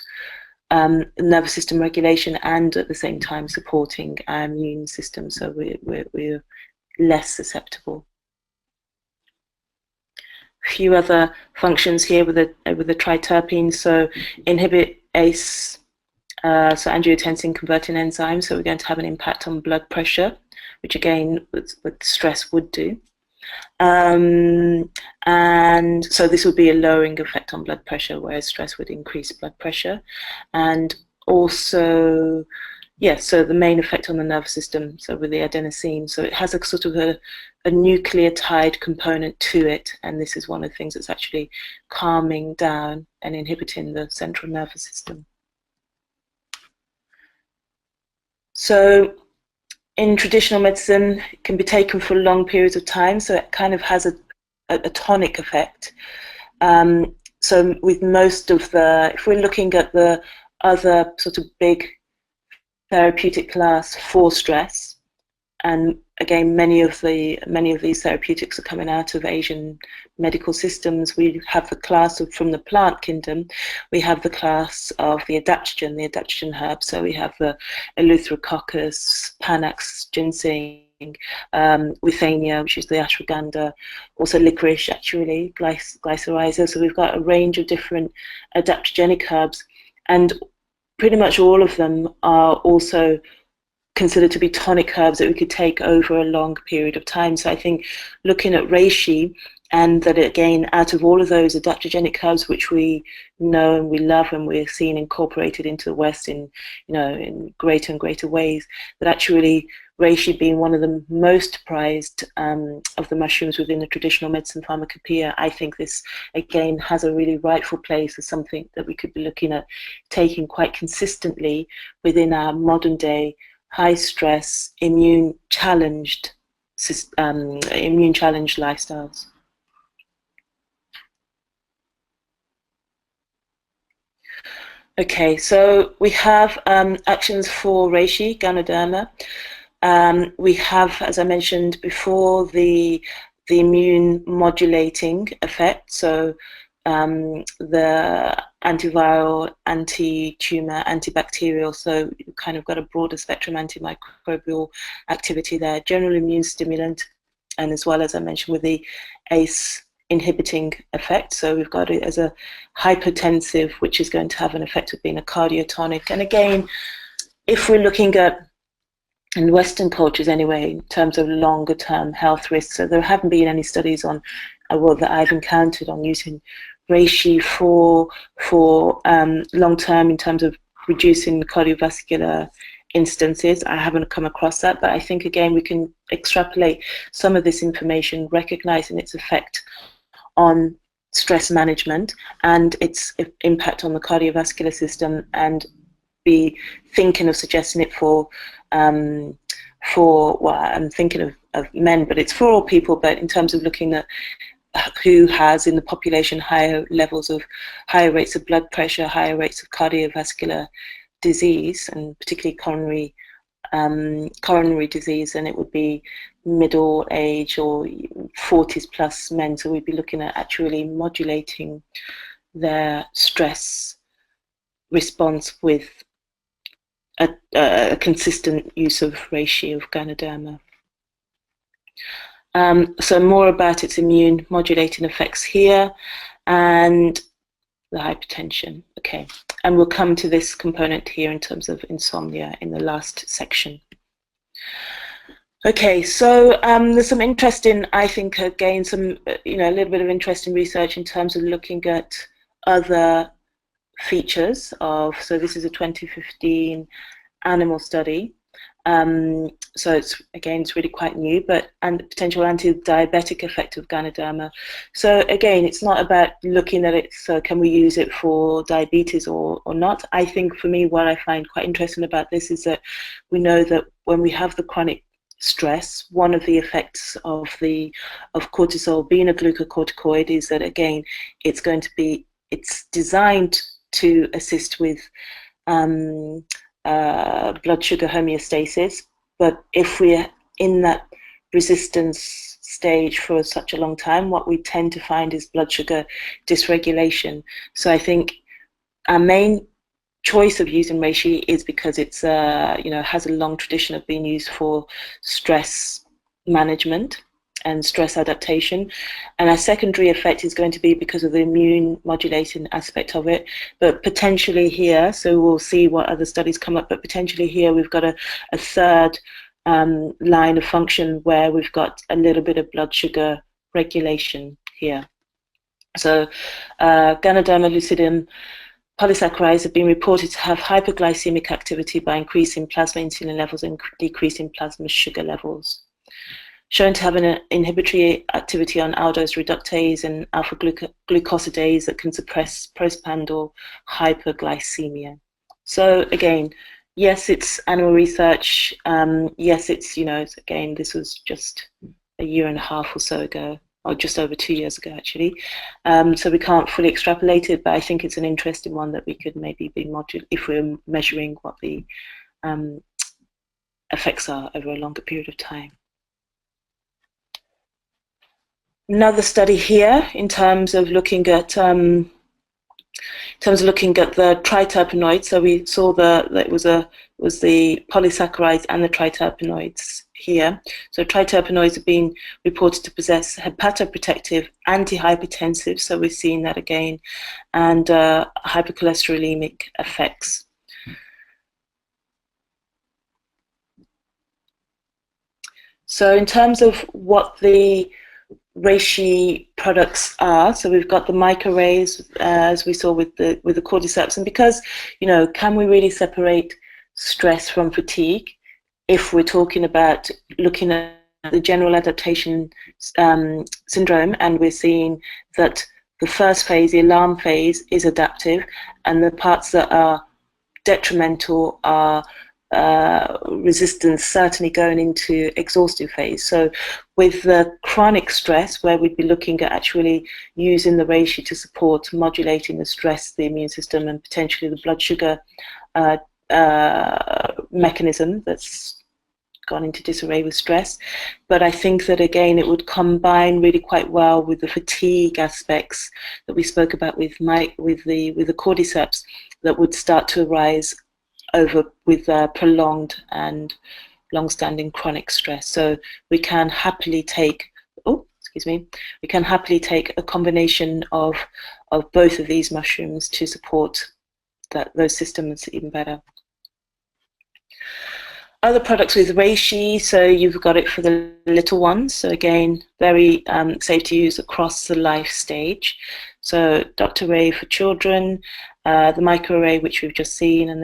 nervous system regulation, and at the same time supporting our immune system, so we're less susceptible. A few other functions here with the triterpenes, so inhibit ACE, so angiotensin converting enzyme, so we're going to have an impact on blood pressure, which again with stress would do. And so this would be a lowering effect on blood pressure, whereas stress would increase blood pressure. And also, so the main effect on the nervous system, so with the adenosine, so it has a sort of a nucleotide component to it, and this is one of the things that's actually calming down and inhibiting the central nervous system. So in traditional medicine, it can be taken for long periods of time, so it kind of has a tonic effect. So with most of if we're looking at the other sort of big therapeutic class for stress, and again, many of these therapeutics are coming out of Asian medical systems. We have the class from the plant kingdom. We have the class of the adaptogen herbs. So we have the Eleutherococcus, Panax, ginseng, withania, which is the ashwagandha, also licorice, actually, glycyrrhiza. So we've got a range of different adaptogenic herbs, and pretty much all of them are also considered to be tonic herbs that we could take over a long period of time. So I think looking at reishi and that again, out of all of those adaptogenic herbs which we know and we love and we're seeing incorporated into the West in, in greater and greater ways, that actually reishi being one of the most prized of the mushrooms within the traditional medicine pharmacopoeia, I think this again has a really rightful place as something that we could be looking at taking quite consistently within our modern day high stress immune challenged lifestyles. Okay, so we have actions for reishi, Ganoderma. We have, as I mentioned before, the immune modulating effect. So the antiviral, anti-tumor, antibacterial. So you've kind of got a broader spectrum antimicrobial activity there. General immune stimulant, and as well as I mentioned with the ACE inhibiting effect. So we've got it as a hypertensive, which is going to have an effect of being a cardiotonic. And again, if we're looking at in Western cultures anyway, in terms of longer term health risks, so there haven't been any studies on, well, that I've encountered on using reishi for long term in terms of reducing cardiovascular instances. I haven't come across that, but I think again we can extrapolate some of this information, recognizing its effect on stress management and its impact on the cardiovascular system, and be thinking of suggesting it for well, I'm thinking of men, but it's for all people, but in terms of looking at who has in the population higher rates of blood pressure, higher rates of cardiovascular disease, and particularly coronary disease, and it would be middle age or 40s plus men. So we'd be looking at actually modulating their stress response with a consistent use of reishi of Ganoderma. So more about its immune modulating effects here, and the hypertension. Okay, and we'll come to this component here in terms of insomnia in the last section. Okay, so there's some interesting, I think, again, some, a little bit of interesting research in terms of looking at other features of, so this is a 2015 animal study. So it's really quite new, and potential anti-diabetic effect of Ganoderma. So again, it's not about looking at it, so can we use it for diabetes or not? I think for me, what I find quite interesting about this is that we know that when we have the chronic stress, one of the effects of cortisol being a glucocorticoid is that again, it's designed to assist with blood sugar homeostasis, but if we're in that resistance stage for such a long time, what we tend to find is blood sugar dysregulation. So I think our main choice of using reishi is because it's has a long tradition of being used for stress management and stress adaptation, and a secondary effect is going to be because of the immune modulating aspect of it. But potentially here, so we'll see what other studies come up, but potentially here we've got a third line of function where we've got a little bit of blood sugar regulation here. So Ganoderma lucidum polysaccharides have been reported to have hyperglycemic activity by increasing plasma insulin levels and decreasing plasma sugar levels. Shown to have an inhibitory activity on aldose reductase and alpha glucosidase that can suppress postprandial hyperglycemia. So again, yes, it's animal research. Yes, it's, again, this was just a year and a half or so ago, or just over 2 years ago, actually. So we can't fully extrapolate it, but I think it's an interesting one that we could maybe be if we're measuring what the effects are over a longer period of time. Another study here in terms of looking at the triterpenoids. So we saw that it was the polysaccharides and the triterpenoids here. So triterpenoids have been reported to possess hepatoprotective, antihypertensive, so we've seen that again, and hypercholesterolemic effects. So in terms of what the reishi products are. So we've got the microrays, as we saw with the cordyceps, and because, you know, can we really separate stress from fatigue? If we're talking about looking at the general adaptation syndrome, and we're seeing that the first phase, the alarm phase, is adaptive, and the parts that are detrimental are resistance, certainly going into exhaustive phase. So with the chronic stress, where we'd be looking at actually using the reishi to support modulating the stress, the immune system, and potentially the blood sugar mechanism that's gone into disarray with stress. But I think that, again, it would combine really quite well with the fatigue aspects that we spoke about with the cordyceps that would start to arise over with prolonged and long-standing chronic stress. So we can happily take, we can happily take a combination of both of these mushrooms to support those systems even better. Other products with reishi, so you've got it for the little ones. So again, very safe to use across the life stage. So Dr. Ray for children, the micro ray, which we've just seen in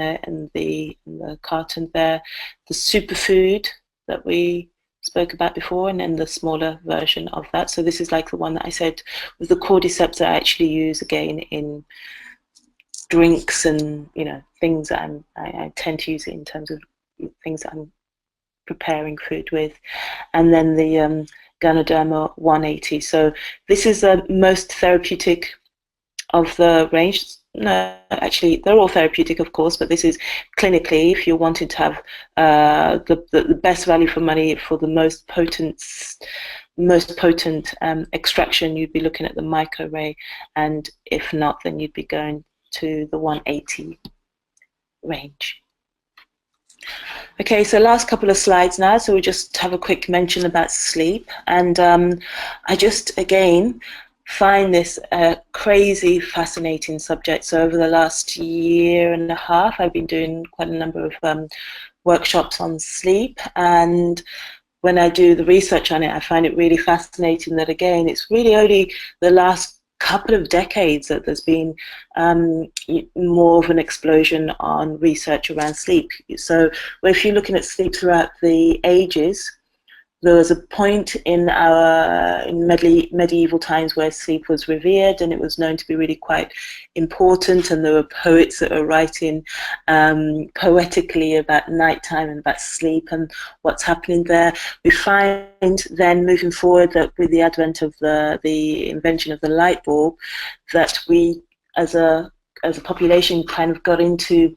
the carton there, the superfood that we spoke about before, and then the smaller version of that. So this is like the one that I said with the cordyceps that I actually use again in drinks and, you know, things that I tend to use it in terms of things that I'm preparing food with. And then the Ganoderma 180. So this is the most therapeutic of the range. No, actually, they're all therapeutic, of course, but this is clinically, if you're wanting to have the best value for money for the most potent extraction, you'd be looking at the micro ray, and if not, then you'd be going to the 180 range. Okay, so last couple of slides now. So we just have a quick mention about sleep, and I just again find this a crazy fascinating subject. So over the last year and a half, I've been doing quite a number of workshops on sleep, and when I do the research on it, I find it really fascinating that, again, it's really only the last couple of decades that there's been more of an explosion on research around sleep. So if you're looking at sleep throughout the ages, there was a point in medieval times where sleep was revered, and it was known to be really quite important, and there were poets that were writing poetically about nighttime and about sleep and what's happening there. We find then, moving forward, that with the advent of the invention of the light bulb, that we as a population kind of got into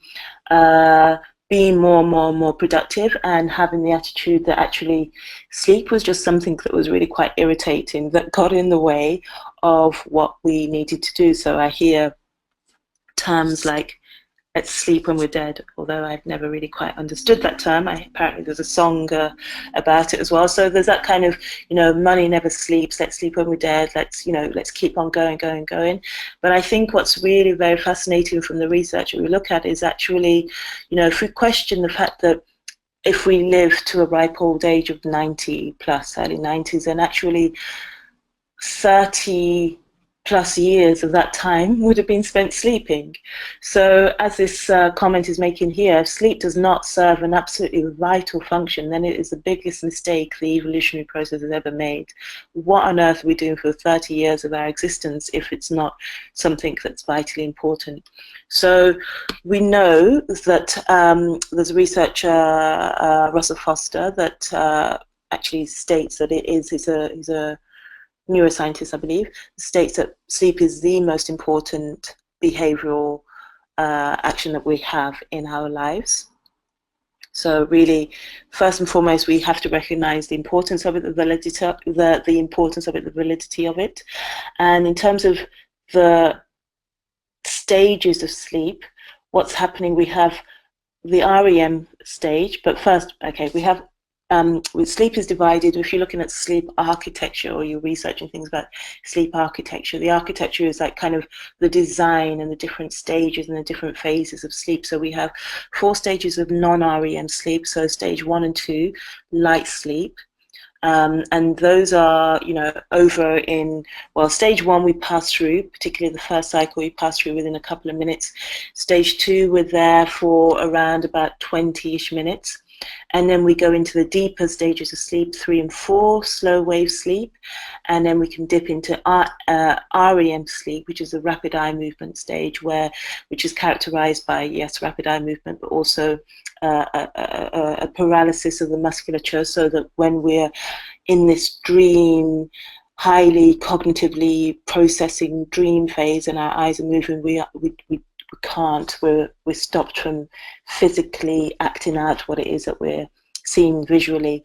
being more productive, and having the attitude that actually sleep was just something that was really quite irritating, that got in the way of what we needed to do. So I hear terms like "let's sleep when we're dead," although I've never really quite understood that term. Apparently there's a song about it as well. So there's that kind of, you know, money never sleeps, let's sleep when we're dead, let's keep on going. But I think what's really very fascinating from the research that we look at is actually, you know, if we question the fact that if we live to a ripe old age of 90 plus, early 90s, then actually 30 plus years of that time would have been spent sleeping. So as this comment is making here, if sleep does not serve an absolutely vital function, then it is the biggest mistake the evolutionary process has ever made. What on earth are we doing for 30 years of our existence if it's not something that's vitally important? So we know that there's a researcher, Russell Foster, that actually states that he's a neuroscientist, I believe, states that sleep is the most important behavioral action that we have in our lives. So really, first and foremost, we have to recognize the importance of it, the importance of it, the validity of it. And in terms of the stages of sleep, what's happening, we have the REM stage, but first, okay, we have sleep is divided. If you're looking at sleep architecture, or you're researching things about sleep architecture, the architecture is like kind of the design and the different stages and the different phases of sleep. So we have 4 stages of non-REM sleep. So stage 1 and 2, light sleep. And those are, over in, well, stage 1 we pass through, particularly the first cycle we pass through within a couple of minutes. Stage 2 we're there for around about 20-ish minutes. And then we go into the deeper stages of sleep, 3 and 4, slow wave sleep. And then we can dip into REM sleep, which is a rapid eye movement stage, which is characterized by, yes, rapid eye movement, but also a paralysis of the musculature, so that when we're in this dream, highly cognitively processing dream phase and our eyes are moving, we can't. We're stopped from physically acting out what it is that we're seeing visually.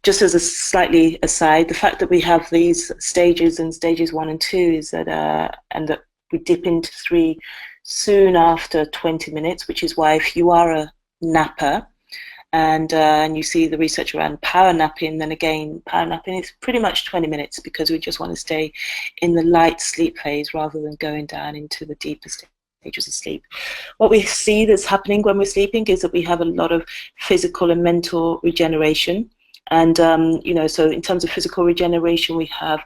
Just as a slightly aside, the fact that we have these stages and stages 1 and 2 is that and that we dip into 3 soon after 20 minutes, which is why if you are a napper and you see the research around power napping, then again, power napping is pretty much 20 minutes, because we just want to stay in the light sleep phase rather than going down into the deeper stages of sleep. What we see that's happening when we're sleeping is that we have a lot of physical and mental regeneration. And, so in terms of physical regeneration, we have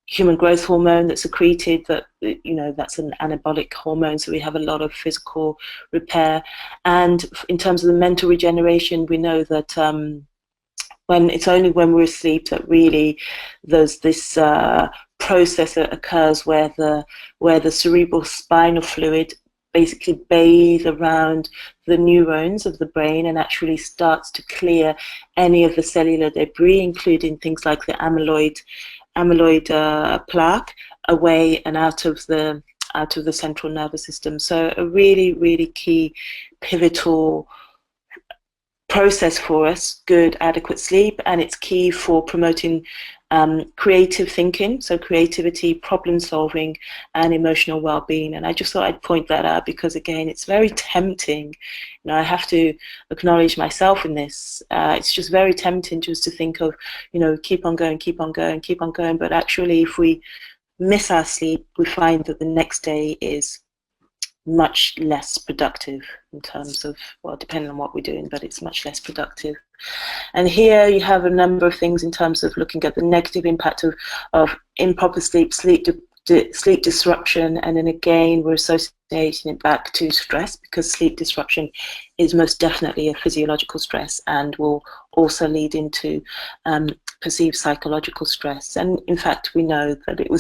human growth hormone that's secreted, that's an anabolic hormone, so we have a lot of physical repair. And in terms of the mental regeneration, we know that it's only when we're asleep that really there's this process that occurs where the cerebral spinal fluid basically bathe around the neurons of the brain and actually starts to clear any of the cellular debris, including things like the amyloid plaque, away and out of the central nervous system. So a really, really key pivotal process for us, good adequate sleep, and it's key for promoting creative thinking, so creativity, problem solving, and emotional well-being. And I just thought I'd point that out because, again, it's very tempting. I have to acknowledge myself in this. It's just very tempting just to think of, keep on going, keep on going, keep on going. But actually, if we miss our sleep, we find that the next day is much less productive in terms of, well, depending on what we're doing, but it's much less productive. And here you have a number of things in terms of looking at the negative impact of improper sleep disruption, and then again we're associating it back to stress, because sleep disruption is most definitely a physiological stress and will also lead into perceived psychological stress. And in fact, we know that it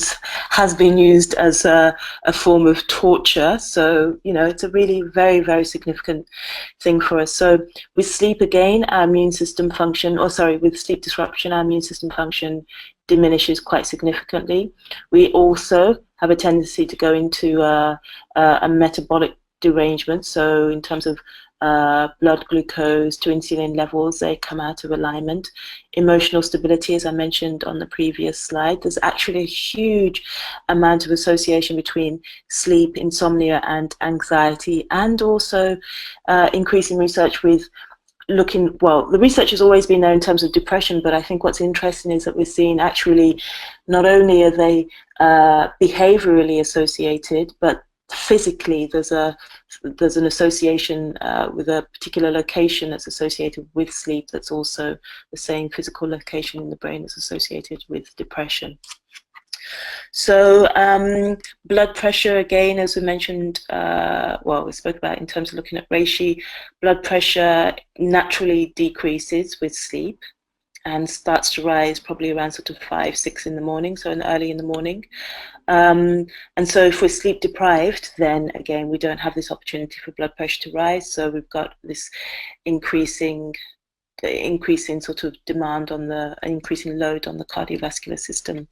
has been used as a form of torture. So it's a really very, very significant thing for us. So with sleep, again, our immune system function, with sleep disruption, our immune system function diminishes quite significantly. We also have a tendency to go into a metabolic derangement. So in terms of blood glucose to insulin levels, they come out of alignment. Emotional stability, as I mentioned on the previous slide, there's actually a huge amount of association between sleep, insomnia, and anxiety, and also increasing research with the research has always been there in terms of depression, but I think what's interesting is that we're seeing actually not only are they behaviorally associated, but physically there's an association with a particular location that's associated with sleep that's also the same physical location in the brain that's associated with depression. So blood pressure, again, as we mentioned, we spoke about in terms of looking at reishi, blood pressure naturally decreases with sleep and starts to rise probably around sort of 5, 6 in the morning, so early in the morning. And so if we're sleep deprived, then again, we don't have this opportunity for blood pressure to rise. So we've got this increasing sort of demand on increasing load on the cardiovascular system.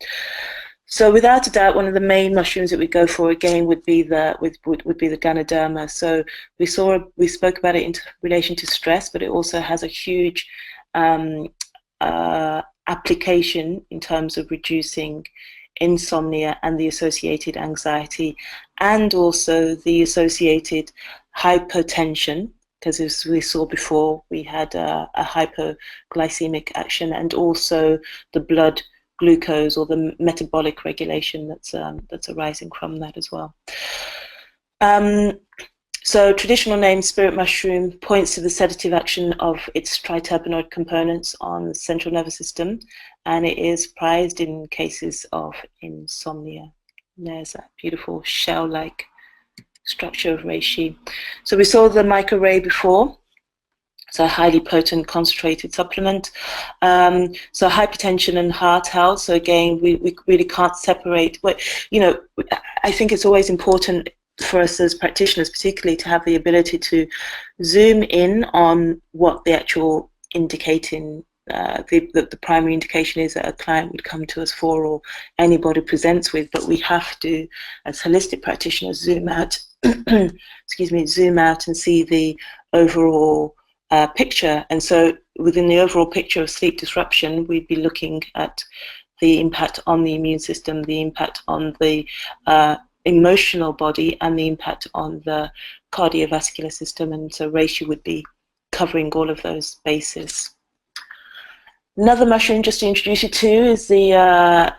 So without a doubt, one of the main mushrooms that we go for again would be the Ganoderma. So we spoke about it in relation to stress, but it also has a huge application in terms of reducing insomnia and the associated anxiety, and also the associated hypertension, because as we saw before, we had a hypoglycemic action, and also the blood glucose or the metabolic regulation that's arising from that as well. So traditional name spirit mushroom points to the sedative action of its triterpenoid components on the central nervous system, and it is prized in cases of insomnia. There's that beautiful shell-like structure of reishi. So we saw the microray before. So a highly potent concentrated supplement. So hypertension and heart health. So again, we really can't separate. But I think it's always important for us as practitioners, particularly, to have the ability to zoom in on what the actual indicating, the primary indication is that a client would come to us for, or anybody presents with. But we have to, as holistic practitioners, zoom out. Zoom out and see the overall picture. And so within the overall picture of sleep disruption, we'd be looking at the impact on the immune system, the impact on the emotional body, and the impact on the cardiovascular system. And so reishi would be covering all of those bases. Another mushroom just to introduce you to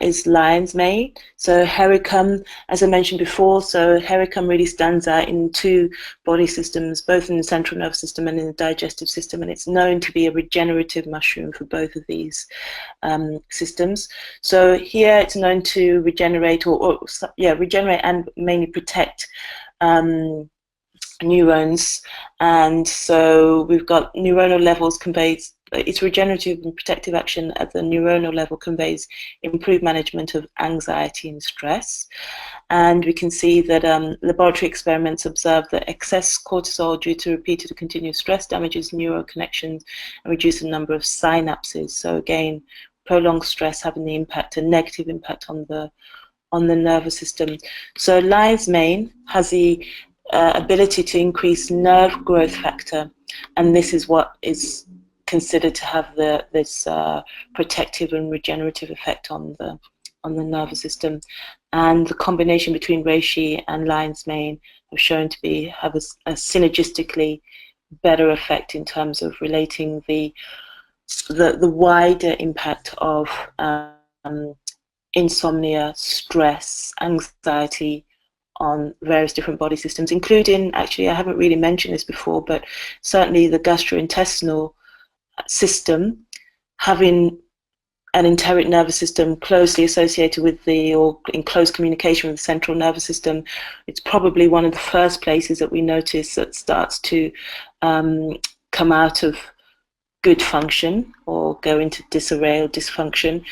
is lion's mane. So hericum, as I mentioned before, so hericum really stands out in two body systems, both in the central nervous system and in the digestive system, and it's known to be a regenerative mushroom for both of these systems. So here it's known to regenerate, regenerate and mainly protect neurons, and so we've got neuronal levels conveys. Its regenerative and protective action at the neuronal level conveys improved management of anxiety and stress. And we can see that laboratory experiments observe that excess cortisol due to repeated and continuous stress damages neural connections and reduces the number of synapses. So again, prolonged stress having the impact, a negative impact on the nervous system. So lion's mane has the ability to increase nerve growth factor, and this is what is considered to have this protective and regenerative effect on the nervous system. And the combination between reishi and lion's mane have shown to have a synergistically better effect in terms of relating the wider impact of insomnia, stress, anxiety on various different body systems, including, actually, I haven't really mentioned this before, but certainly the gastrointestinal system, having an enteric nervous system closely associated with or in close communication with the central nervous system, it's probably one of the first places that we notice that starts to come out of good function or go into disarray or dysfunction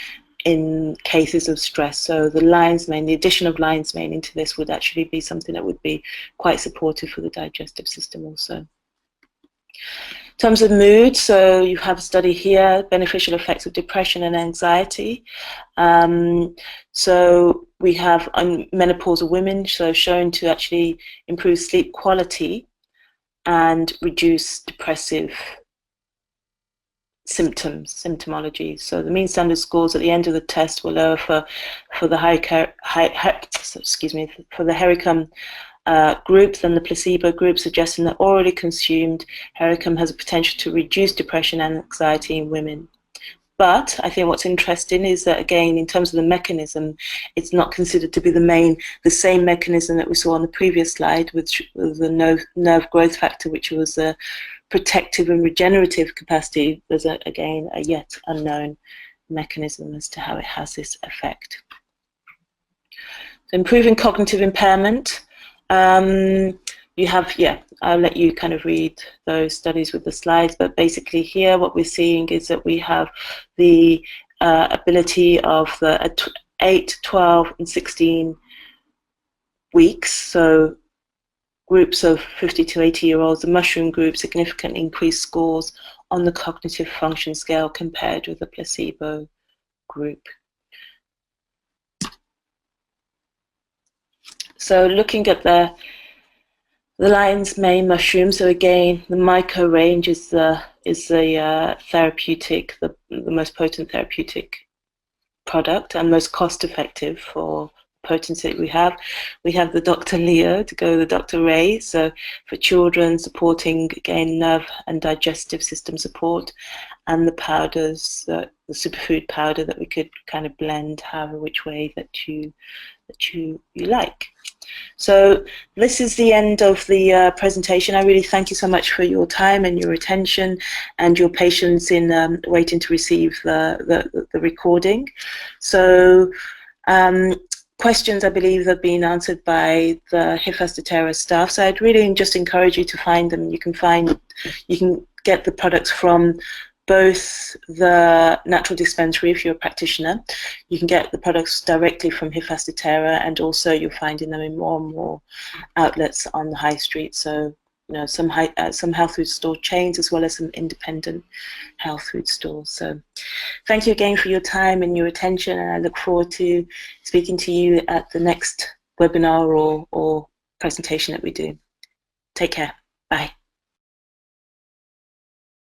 in cases of stress. So the addition of lion's mane into this would actually be something that would be quite supportive for the digestive system also. In terms of mood, so you have a study here, beneficial effects of depression and anxiety. So we have menopausal women, so shown to actually improve sleep quality and reduce depressive symptomology. So the mean standard scores at the end of the test were lower for the hericum group than the placebo group, suggesting that orally consumed hericum has a potential to reduce depression and anxiety in women. But I think what's interesting is that, again, in terms of the mechanism, it's not considered to be the same mechanism that we saw on the previous slide with the nerve growth factor, which was a protective and regenerative capacity. There's, again, a yet unknown mechanism as to how it has this effect. So improving cognitive impairment. You have, I'll let you kind of read those studies with the slides, but basically here what we're seeing is that we have the ability of the 8, 12, and 16 weeks, so groups of 50 to 80-year-olds, the mushroom group significantly increased scores on the cognitive function scale compared with the placebo group. So looking at the lion's mane mushroom, so again, the myco range is the therapeutic, the most potent therapeutic product and most cost effective for potency we have. We have the Dr. Leo to go with the Dr. Ray. So for children, supporting again nerve and digestive system support, and the powders, the superfood powder that we could kind of blend however which way that you like. So this is the end of the presentation. I really thank you so much for your time and your attention and your patience in waiting to receive the recording. So questions, I believe, have been answered by the Hifas Terra staff. So I'd really just encourage you to find them. You can get the products from both the natural dispensary if you're a practitioner. You can get the products directly from Hifas Terra, and also you're finding them in more and more outlets on the high street. So some health food store chains as well as some independent health food stores. So thank you again for your time and your attention, and I look forward to speaking to you at the next webinar or presentation that we do. Take care. Bye.